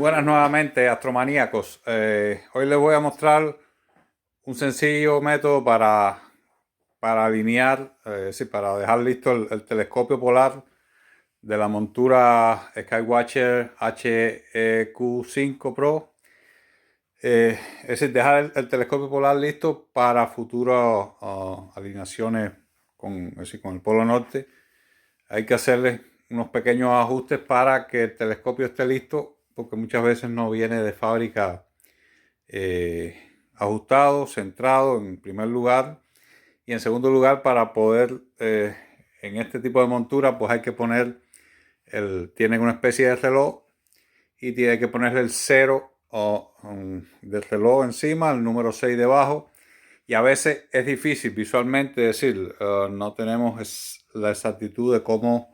Buenas nuevamente, astromaníacos. Hoy les voy a mostrar un sencillo método para alinear, para dejar listo el telescopio polar de la montura Skywatcher HEQ5 Pro. Es decir, dejar el telescopio polar listo para futuras alineaciones con el Polo Norte. Hay que hacerle unos pequeños ajustes para que el telescopio esté listo, porque muchas veces no viene de fábrica ajustado, centrado en primer lugar. Y en segundo lugar, para poder, en este tipo de montura, pues hay que poner, tienen una especie de reloj y tiene que ponerle el 0 del reloj encima, el número 6 debajo. Y a veces es difícil visualmente decir, no tenemos la exactitud de cómo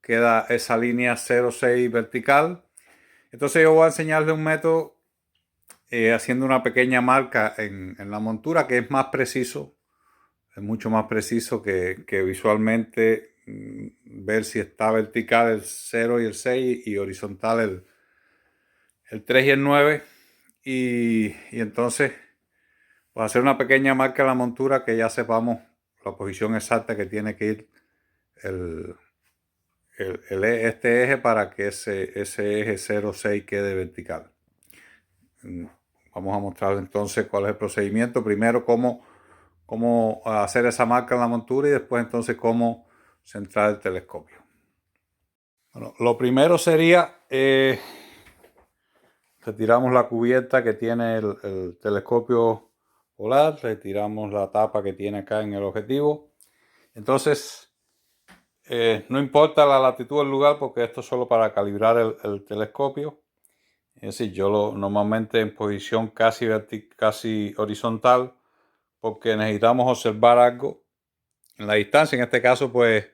queda esa línea 0,6 vertical. Entonces yo voy a enseñarles un método haciendo una pequeña marca en la montura que es más preciso, es mucho más preciso que visualmente ver si está vertical el 0 y el 6 y horizontal el 3 y el 9. Y entonces voy a hacer una pequeña marca en la montura que ya sepamos la posición exacta que tiene que ir este eje para que ese eje 0,6 quede vertical. Vamos a mostrar entonces cuál es el procedimiento. Primero cómo hacer esa marca en la montura y después entonces cómo centrar el telescopio. Bueno, lo primero sería retiramos la cubierta que tiene el telescopio polar, retiramos la tapa que tiene acá en el objetivo. Entonces no importa la latitud del lugar porque esto es solo para calibrar el telescopio. Es decir, yo normalmente en posición casi horizontal porque necesitamos observar algo en la distancia. En este caso, pues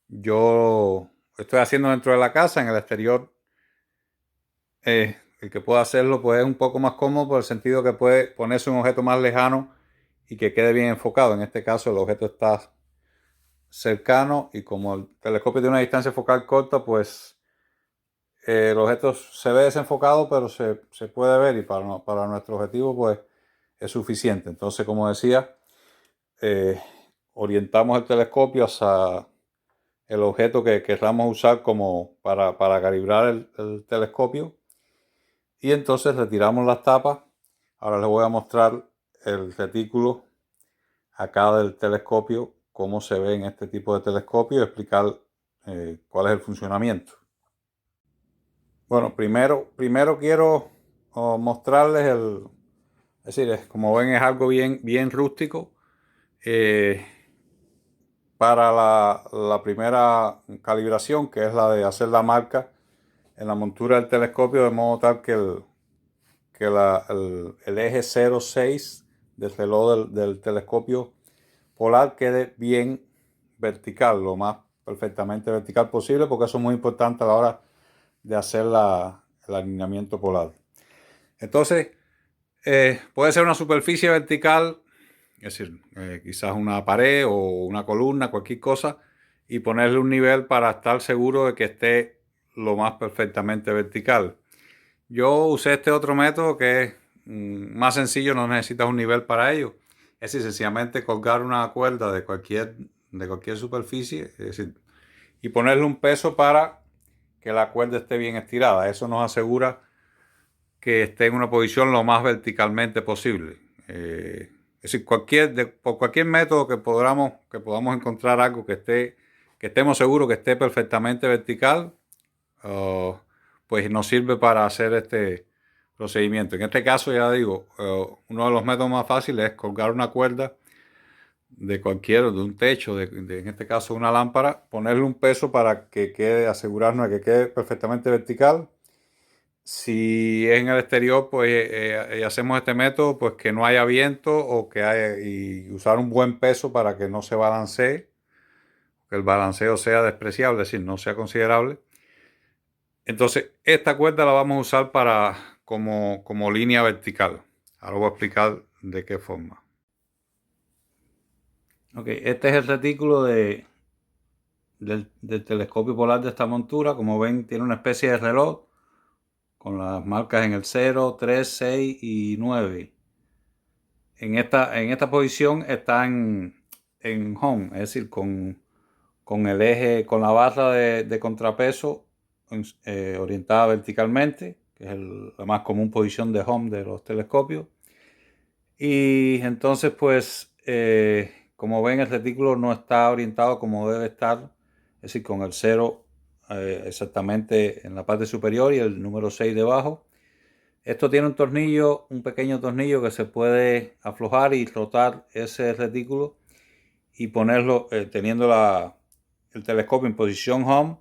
yo estoy haciendo dentro de la casa, en el exterior. El que pueda hacerlo pues es un poco más cómodo por el sentido que puede ponerse un objeto más lejano y que quede bien enfocado. En este caso el objeto está cercano y como el telescopio tiene una distancia focal corta, pues el objeto se ve desenfocado, pero se puede ver y para nuestro objetivo pues es suficiente. Entonces, como decía, orientamos el telescopio hacia el objeto que queramos usar como para calibrar el telescopio y entonces retiramos las tapas. Ahora les voy a mostrar el retículo acá del telescopio, cómo se ve en este tipo de telescopio y explicar cuál es el funcionamiento. Bueno, primero quiero mostrarles es decir, como ven es algo bien rústico. Para la primera calibración, que es la de hacer la marca en la montura del telescopio, de modo tal que el eje 0,6 del reloj del telescopio polar quede bien vertical, lo más perfectamente vertical posible, porque eso es muy importante a la hora de hacer el alineamiento polar. Entonces, puede ser una superficie vertical, es decir, quizás una pared o una columna, cualquier cosa, y ponerle un nivel para estar seguro de que esté lo más perfectamente vertical. Yo usé este otro método que es más sencillo, no necesitas un nivel para ello. Es decir, sencillamente colgar una cuerda de cualquier superficie, es decir, y ponerle un peso para que la cuerda esté bien estirada. Eso nos asegura que esté en una posición lo más verticalmente posible. Es decir, por cualquier método que podamos encontrar algo que estemos seguros que esté perfectamente vertical, pues nos sirve para hacer este procedimiento. En este caso, ya digo, uno de los métodos más fáciles es colgar una cuerda de un techo, en este caso una lámpara, ponerle un peso para que asegurarnos de que quede perfectamente vertical. Si es en el exterior, pues hacemos este método, pues que no haya viento y usar un buen peso para que no se balancee, que el balanceo sea despreciable, es decir, no sea considerable. Entonces, esta cuerda la vamos a usar como línea vertical. Ahora voy a explicar de qué forma. Ok, este es el retículo del telescopio polar de esta montura. Como ven, tiene una especie de reloj con las marcas en el 0, 3, 6 y 9. En esta posición está en home, es decir, con el eje, con la barra de contrapeso orientada verticalmente, que es la más común posición de home de los telescopios. Y entonces, pues, como ven, el retículo no está orientado como debe estar, es decir, con el 0 exactamente en la parte superior y el número 6 debajo. Esto tiene un tornillo, un pequeño tornillo que se puede aflojar y rotar ese retículo y ponerlo, teniendo el telescopio en posición home,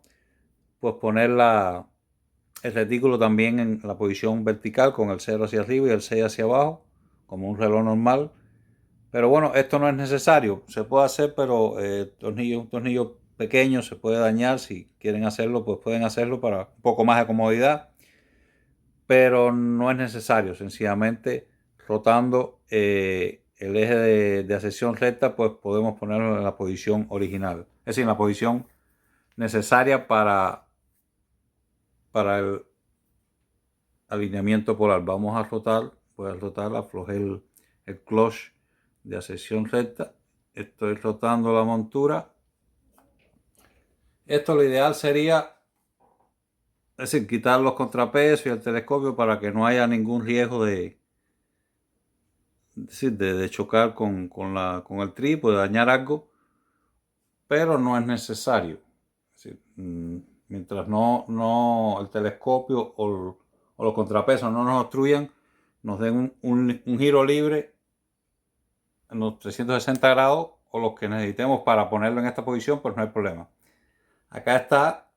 pues poner el retículo también en la posición vertical con el 0 hacia arriba y el 6 hacia abajo, como un reloj normal. Pero bueno, esto no es necesario. Se puede hacer, pero un tornillo pequeño se puede dañar. Si quieren hacerlo, pues pueden hacerlo para un poco más de comodidad. Pero no es necesario. Sencillamente rotando el eje de ascensión recta, pues podemos ponerlo en la posición original. Es decir, en la posición necesaria para el alineamiento polar. Vamos a rotar, voy a rotar, aflojé el clutch de ascensión recta. Estoy rotando la montura. Esto lo ideal sería, es decir, quitar los contrapesos y el telescopio para que no haya ningún riesgo de chocar con el trípode, de dañar algo, pero no es necesario. Es decir, mientras el telescopio o los contrapesos no nos obstruyan, nos den un giro libre en los 360 grados o los que necesitemos para ponerlo en esta posición, pues no hay problema. Acá está,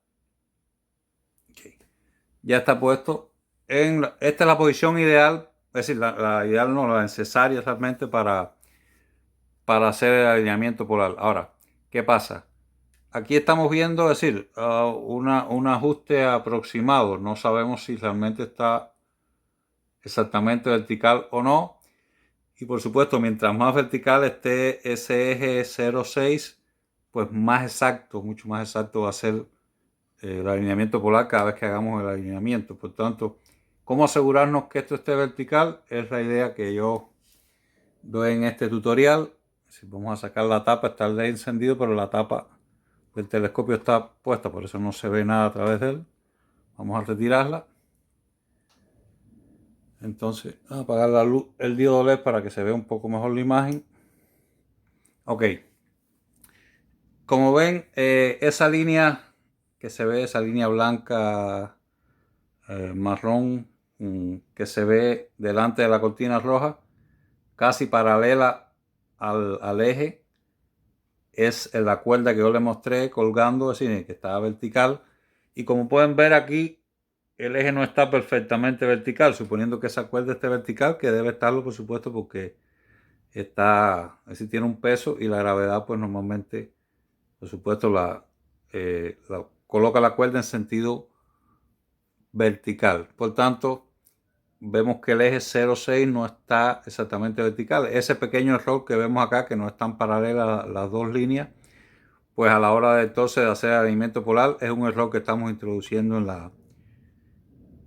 ya está puesto. Esta es la posición ideal, es decir, la ideal no, la necesaria realmente para hacer el alineamiento polar. Ahora, ¿qué pasa? Aquí estamos viendo, es decir, un ajuste aproximado. No sabemos si realmente está exactamente vertical o no. Y por supuesto, mientras más vertical esté ese eje 0,6, pues más exacto, mucho más exacto va a ser el alineamiento polar cada vez que hagamos el alineamiento. Por tanto, ¿cómo asegurarnos que esto esté vertical? Es la idea que yo doy en este tutorial. Si vamos a sacar la tapa, está el LED encendido, pero la tapa del telescopio está puesta, por eso no se ve nada a través de él. Vamos a retirarla. Entonces, a apagar la luz, el diodo LED para que se vea un poco mejor la imagen. Ok. Como ven, esa línea que se ve, esa línea blanca marrón que se ve delante de la cortina roja, casi paralela al eje, es la cuerda que yo le mostré colgando, es decir, que estaba vertical. Y como pueden ver aquí, el eje no está perfectamente vertical, suponiendo que esa cuerda esté vertical, que debe estarlo, por supuesto, porque está, es decir, tiene un peso y la gravedad, pues normalmente, por supuesto, coloca la cuerda en sentido vertical. Por tanto, vemos que el eje 0,6 no está exactamente vertical. Ese pequeño error que vemos acá, que no están paralelas las dos líneas, pues a la hora de entonces de hacer el alineamiento polar, es un error que estamos introduciendo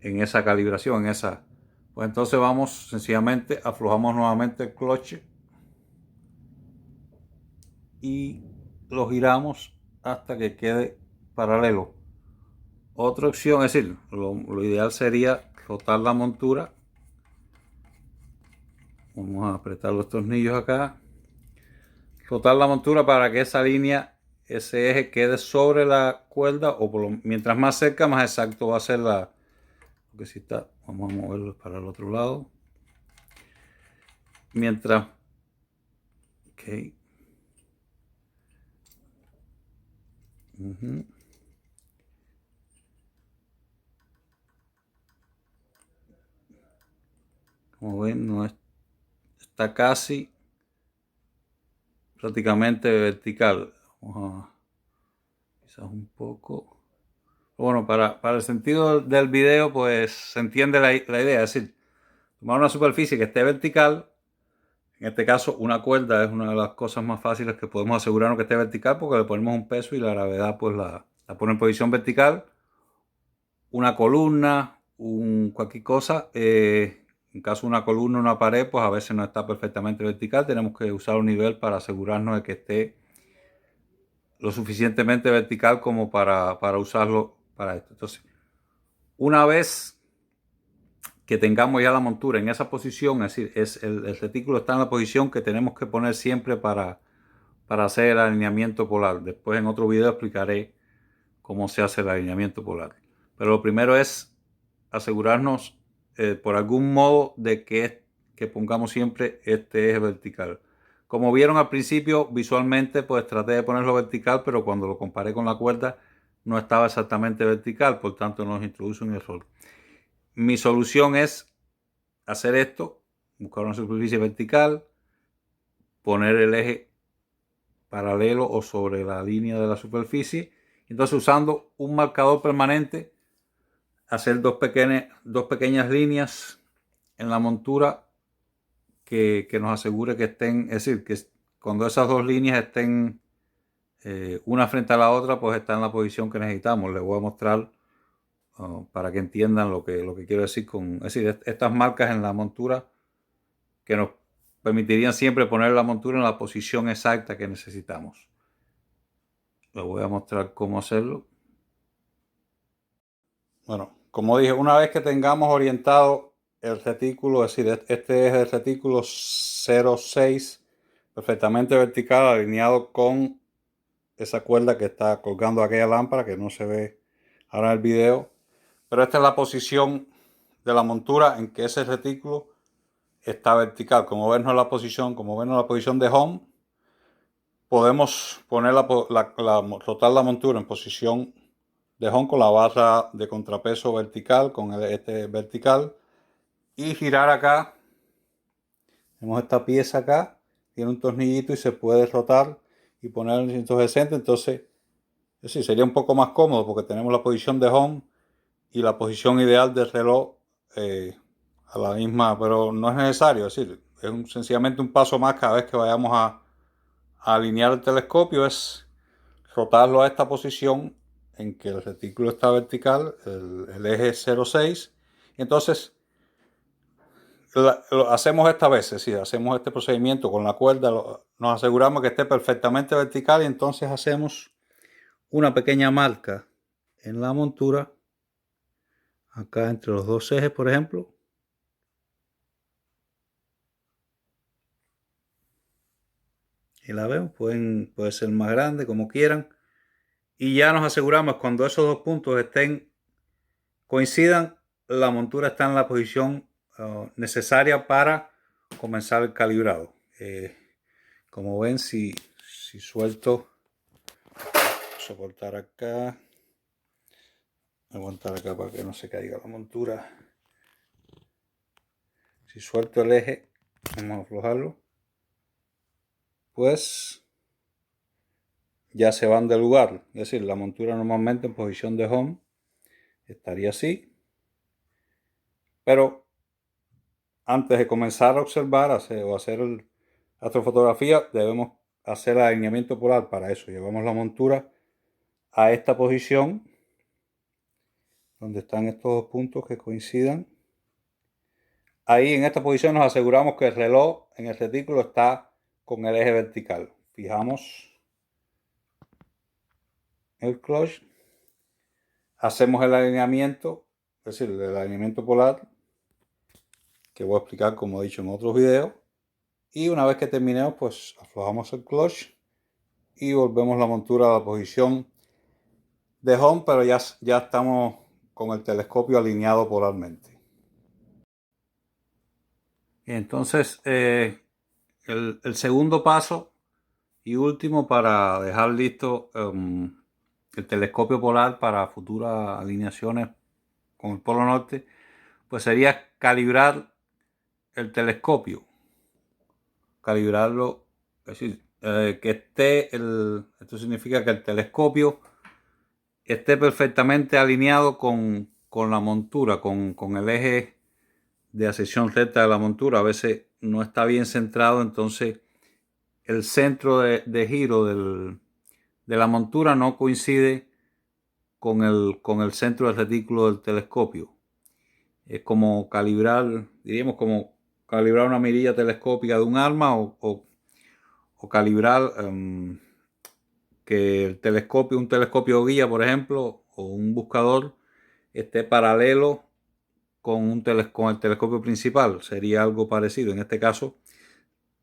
en esa calibración, Pues entonces vamos sencillamente, aflojamos nuevamente el clutch y lo giramos hasta que quede paralelo. Otra opción, es decir, lo ideal sería rotar la montura. Vamos a apretar los tornillos acá. Rotar la montura para que esa línea, ese eje quede sobre la cuerda, o mientras más cerca, más exacto va a ser porque si está, vamos a moverlo para el otro lado. Mientras, ok. Como ven, no está casi prácticamente vertical. Vamos a quizás un poco. Bueno, para el sentido del video, pues se entiende la idea. Es decir, tomar una superficie que esté vertical. En este caso, una cuerda es una de las cosas más fáciles que podemos asegurarnos que esté vertical, porque le ponemos un peso y la gravedad pues la pone en posición vertical. Una columna, cualquier cosa, en caso de una columna o una pared, pues a veces no está perfectamente vertical. Tenemos que usar un nivel para asegurarnos de que esté lo suficientemente vertical como para usarlo para esto. Entonces, una vez que tengamos ya la montura en esa posición, es decir, el retículo está en la posición que tenemos que poner siempre para hacer el alineamiento polar. Después en otro video explicaré cómo se hace el alineamiento polar. Pero lo primero es asegurarnos por algún modo de que pongamos siempre este eje vertical. Como vieron al principio, visualmente pues traté de ponerlo vertical, pero cuando lo comparé con la cuerda no estaba exactamente vertical, por tanto nos introduce un error. Mi solución es hacer esto, buscar una superficie vertical, poner el eje paralelo o sobre la línea de la superficie. Entonces, usando un marcador permanente, hacer dos pequeñas líneas en la montura que nos asegure que estén, es decir, que cuando esas dos líneas estén una frente a la otra, pues está en la posición que necesitamos. Les voy a mostrar para que entiendan lo que quiero decir con, es decir, estas marcas en la montura que nos permitirían siempre poner la montura en la posición exacta que necesitamos. Les voy a mostrar cómo hacerlo. Bueno, como dije, una vez que tengamos orientado el retículo, es decir, este es el retículo 0,6 perfectamente vertical, alineado con esa cuerda que está colgando aquella lámpara que no se ve ahora en el video. Pero esta es la posición de la montura en que ese retículo está vertical. Como ven en la posición de home, podemos poner rotar la montura en posición de home con la barra de contrapeso vertical, con este vertical, y girar acá. Tenemos esta pieza acá, tiene un tornillito y se puede rotar y poner en 160. Entonces, sí, sería un poco más cómodo porque tenemos la posición de home y la posición ideal del reloj a la misma, pero no es necesario. Es decir, es sencillamente un paso más cada vez que vayamos a alinear el telescopio, es rotarlo a esta posición en que el retículo está vertical, el eje 0,6. Entonces, lo hacemos esta vez, es decir, hacemos este procedimiento con la cuerda, nos aseguramos que esté perfectamente vertical y entonces hacemos una pequeña marca en la montura, acá entre los dos ejes, por ejemplo. Y la vemos, puede ser más grande, como quieran. Y ya nos aseguramos cuando esos dos puntos coincidan, la montura está en la posición necesaria para comenzar el calibrado. Como ven, si suelto, soportar acá, aguantar acá para que no se caiga la montura. Si suelto el eje, vamos a aflojarlo, pues ya se van del lugar. Es decir, la montura normalmente en posición de home estaría así, pero antes de comenzar a observar o hacer astrofotografía, debemos hacer el alineamiento polar. Para eso llevamos la montura a esta posición donde están estos dos puntos que coincidan. Ahí en esta posición nos aseguramos que el reloj en el retículo está con el eje vertical. Fijamos el clutch, hacemos el alineamiento, es decir, el alineamiento polar, que voy a explicar como he dicho en otros videos. Y una vez que terminemos, pues aflojamos el clutch y volvemos la montura a la posición de home, pero ya estamos con el telescopio alineado polarmente. Entonces, el segundo paso y último para dejar listo el telescopio polar para futuras alineaciones con el polo norte, pues sería calibrar el telescopio. Calibrarlo, es decir, que esté esto significa que el telescopio esté perfectamente alineado con la montura, con el eje de ascensión recta de la montura. A veces no está bien centrado, entonces el centro de giro de la montura no coincide con el centro del retículo del telescopio. Es como calibrar, diríamos como calibrar una mirilla telescópica de un arma o calibrar que el telescopio, un telescopio guía, por ejemplo, o un buscador esté paralelo con el telescopio principal. Sería algo parecido. En este caso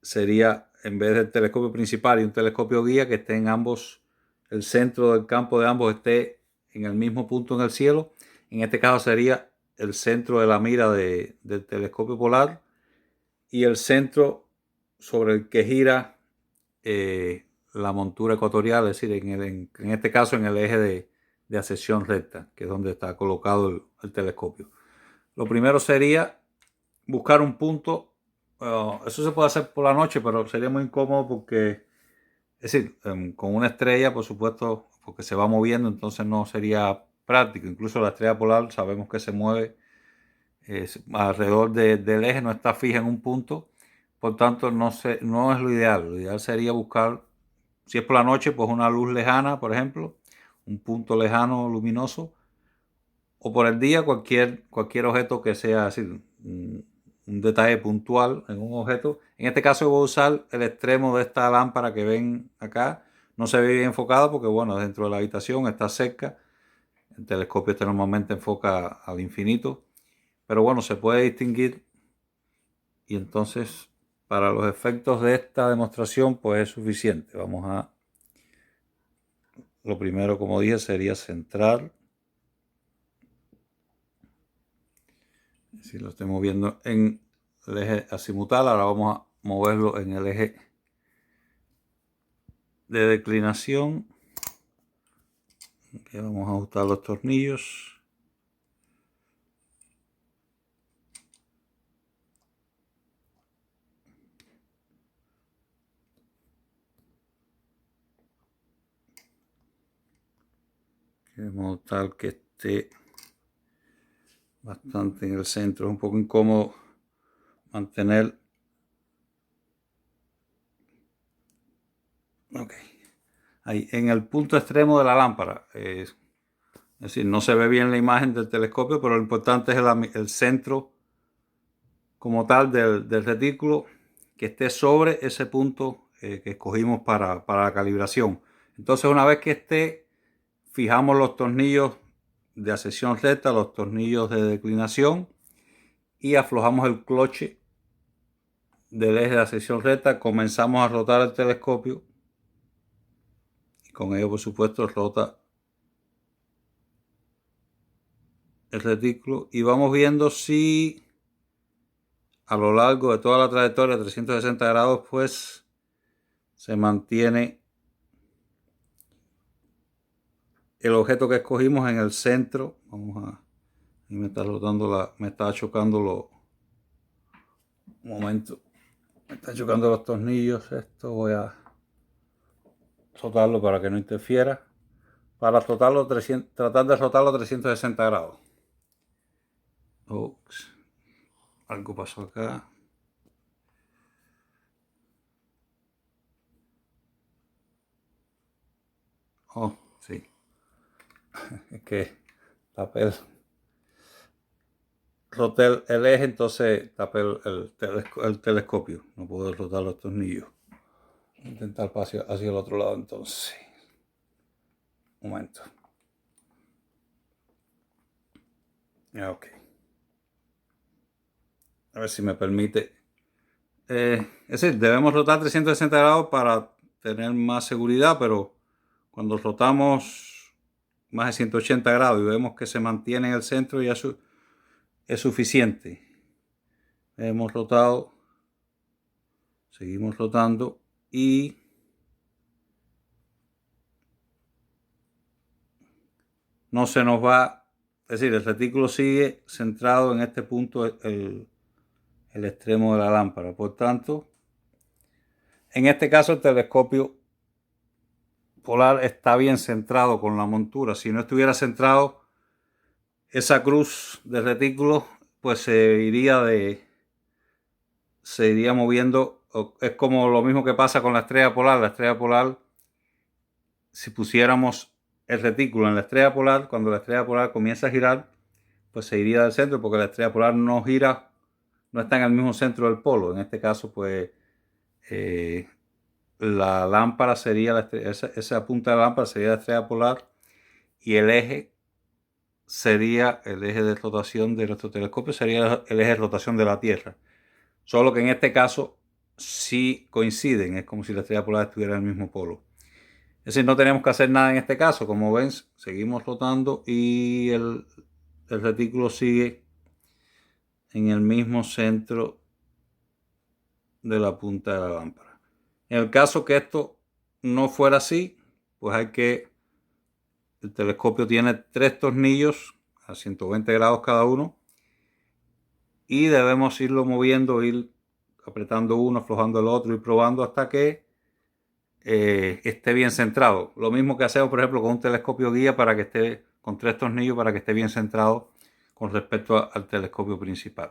sería, en vez del telescopio principal y un telescopio guía, que estén ambos, el centro del campo de ambos esté en el mismo punto en el cielo. En este caso sería el centro de la mira del telescopio polar y el centro sobre el que gira la montura ecuatorial, es decir, en este caso en el eje de ascensión recta, que es donde está colocado el telescopio. Lo primero sería buscar un punto. Eso se puede hacer por la noche, pero sería muy incómodo porque, es decir, con una estrella, por supuesto, porque se va moviendo, entonces no sería práctico. Incluso la estrella polar sabemos que se mueve alrededor del eje, no está fija en un punto, por tanto no es lo ideal. Lo ideal sería buscar, si es por la noche, pues una luz lejana, por ejemplo, un punto lejano luminoso, o por el día cualquier objeto que sea así, un detalle puntual en un objeto. En este caso voy a usar el extremo de esta lámpara que ven acá. No se ve bien enfocado porque, bueno, dentro de la habitación está cerca. El telescopio normalmente enfoca al infinito. Pero bueno, se puede distinguir. Y entonces, para los efectos de esta demostración, pues es suficiente. Lo primero, como dije, sería centrar. Si lo estoy moviendo en el eje azimutal, ahora vamos a moverlo en el eje de declinación. Aquí vamos a ajustar los tornillos. De modo tal que esté bastante en el centro. Es un poco incómodo mantener. Ok. Ahí, en el punto extremo de la lámpara. Es decir, no se ve bien la imagen del telescopio, pero lo importante es el centro como tal del retículo que esté sobre ese punto que escogimos para la calibración. Entonces, una vez que esté, fijamos los tornillos de ascensión recta, los tornillos de declinación y aflojamos el cloche del eje de ascensión recta. Comenzamos a rotar el telescopio y con ello, por supuesto, rota el retículo y vamos viendo si a lo largo de toda la trayectoria de 360 grados pues se mantiene el objeto que escogimos en el centro. Y me está rotando me está chocando un momento, me está chocando los tornillos. Esto voy a rotarlo para que no interfiera, para tratar de rotarlo 360 grados. Ups, algo pasó acá. Oh, sí. Es que tapé roté el eje, entonces tapé el telescopio. No puedo rotar los tornillos. Voy a intentar hacia el otro lado entonces. Un momento. Ok. A ver si me permite. Es decir, debemos rotar 360 grados para tener más seguridad, pero cuando rotamos más de 180 grados y vemos que se mantiene en el centro, ya es suficiente. Hemos rotado, seguimos rotando y no se nos va, es decir, el retículo sigue centrado en este punto, el extremo de la lámpara. Por tanto, en este caso el telescopio polar está bien centrado con la montura. Si no estuviera centrado, esa cruz de retículo pues se iría moviendo. Es como lo mismo que pasa con la estrella polar. La estrella polar, si pusiéramos el retículo en la estrella polar, cuando la estrella polar comienza a girar, pues se iría del centro, porque la estrella polar no gira, no está en el mismo centro del polo. En este caso, pues la lámpara sería, esa punta de la lámpara sería la estrella polar, y el eje sería el eje de rotación de nuestro telescopio, sería el eje de rotación de la Tierra. Solo que en este caso sí coinciden, es como si la estrella polar estuviera en el mismo polo. Es decir, no tenemos que hacer nada en este caso. Como ven, seguimos rotando y el retículo sigue en el mismo centro de la punta de la lámpara. En el caso que esto no fuera así, pues el telescopio tiene 3 tornillos a 120 grados cada uno, y debemos irlo moviendo, ir apretando uno, aflojando el otro y probando hasta que esté bien centrado. Lo mismo que hacemos, por ejemplo, con un telescopio guía, para que esté con 3 tornillos, para que esté bien centrado con respecto al telescopio principal.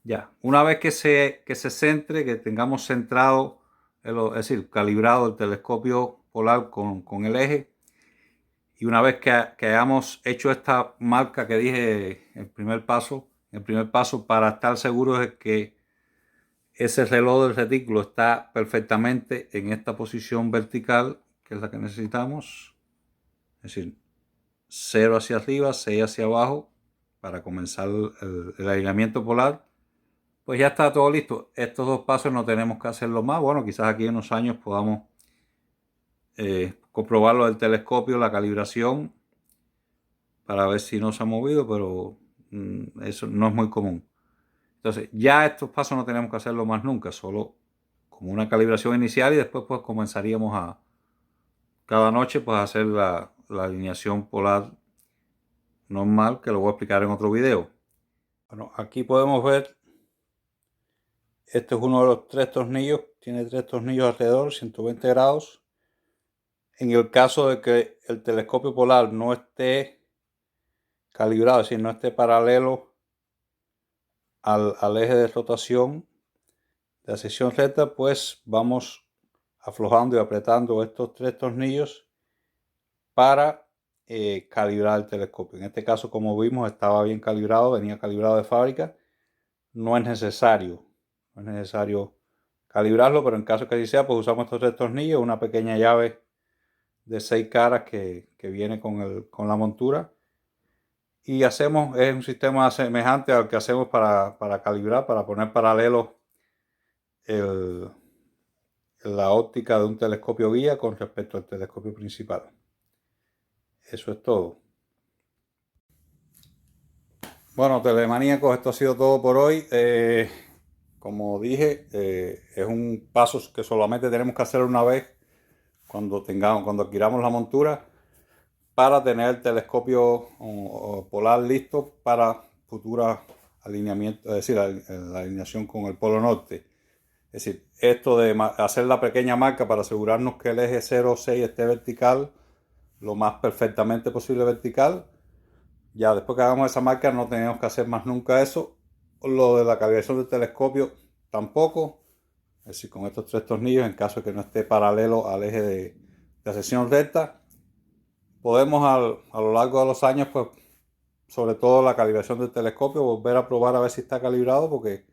Ya, una vez que se centre, que tengamos centrado, es decir, calibrado el telescopio polar con el eje, y una vez que hayamos hecho esta marca que dije, el primer paso para estar seguros de que ese reloj del retículo está perfectamente en esta posición vertical, que es la que necesitamos, es decir, 0 hacia arriba, 6 hacia abajo, para comenzar el alineamiento polar, pues ya está todo listo. Estos 2 pasos no tenemos que hacerlo más. Bueno, quizás aquí en unos años podamos comprobarlo del telescopio, la calibración, para ver si no se ha movido, pero eso no es muy común. Entonces, ya estos pasos no tenemos que hacerlo más nunca, solo como una calibración inicial, y después pues comenzaríamos a cada noche pues a hacer la alineación polar normal, que lo voy a explicar en otro video. Bueno, aquí podemos ver, este es uno de los 3 tornillos, tiene 3 tornillos alrededor, 120 grados. En el caso de que el telescopio polar no esté calibrado, es decir, no esté paralelo al eje de rotación de la sección recta, pues vamos aflojando y apretando estos 3 tornillos para calibrar el telescopio. En este caso, como vimos, estaba bien calibrado, venía calibrado de fábrica. No es necesario calibrarlo, pero en caso que así sea, pues usamos estos 3 tornillos, una pequeña llave de 6 caras que viene con la montura, y es un sistema semejante al que hacemos para calibrar, para poner paralelo la óptica de un telescopio guía con respecto al telescopio principal. Eso es todo. Bueno, telemaníacos, esto ha sido todo por hoy. Como dije, es un paso que solamente tenemos que hacer una vez cuando adquiramos la montura, para tener el telescopio polar listo para futuros alineamientos, es decir, la alineación con el polo norte. Es decir, esto de hacer la pequeña marca para asegurarnos que el eje 0,6 esté vertical, lo más perfectamente posible vertical. Ya después que hagamos esa marca no tenemos que hacer más nunca eso. Lo de la calibración del telescopio tampoco. Es decir, con estos 3 tornillos, en caso de que no esté paralelo al eje de la sección recta, podemos a lo largo de los años, pues sobre todo la calibración del telescopio, volver a probar a ver si está calibrado, porque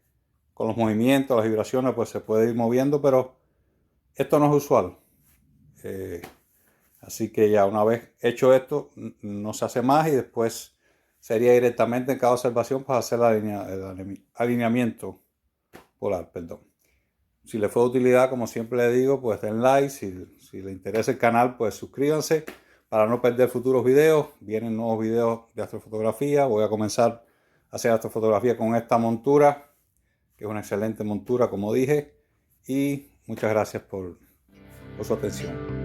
con los movimientos, las vibraciones, pues se puede ir moviendo, pero esto no es usual. Así que ya una vez hecho esto, no se hace más, y después sería directamente en cada observación para hacer el alineamiento polar, perdón. Si le fue de utilidad, como siempre le digo, pues den like. Si le interesa el canal, pues suscríbanse para no perder futuros videos. Vienen nuevos videos de astrofotografía. Voy a comenzar a hacer astrofotografía con esta montura, que es una excelente montura, como dije. Y muchas gracias por su atención.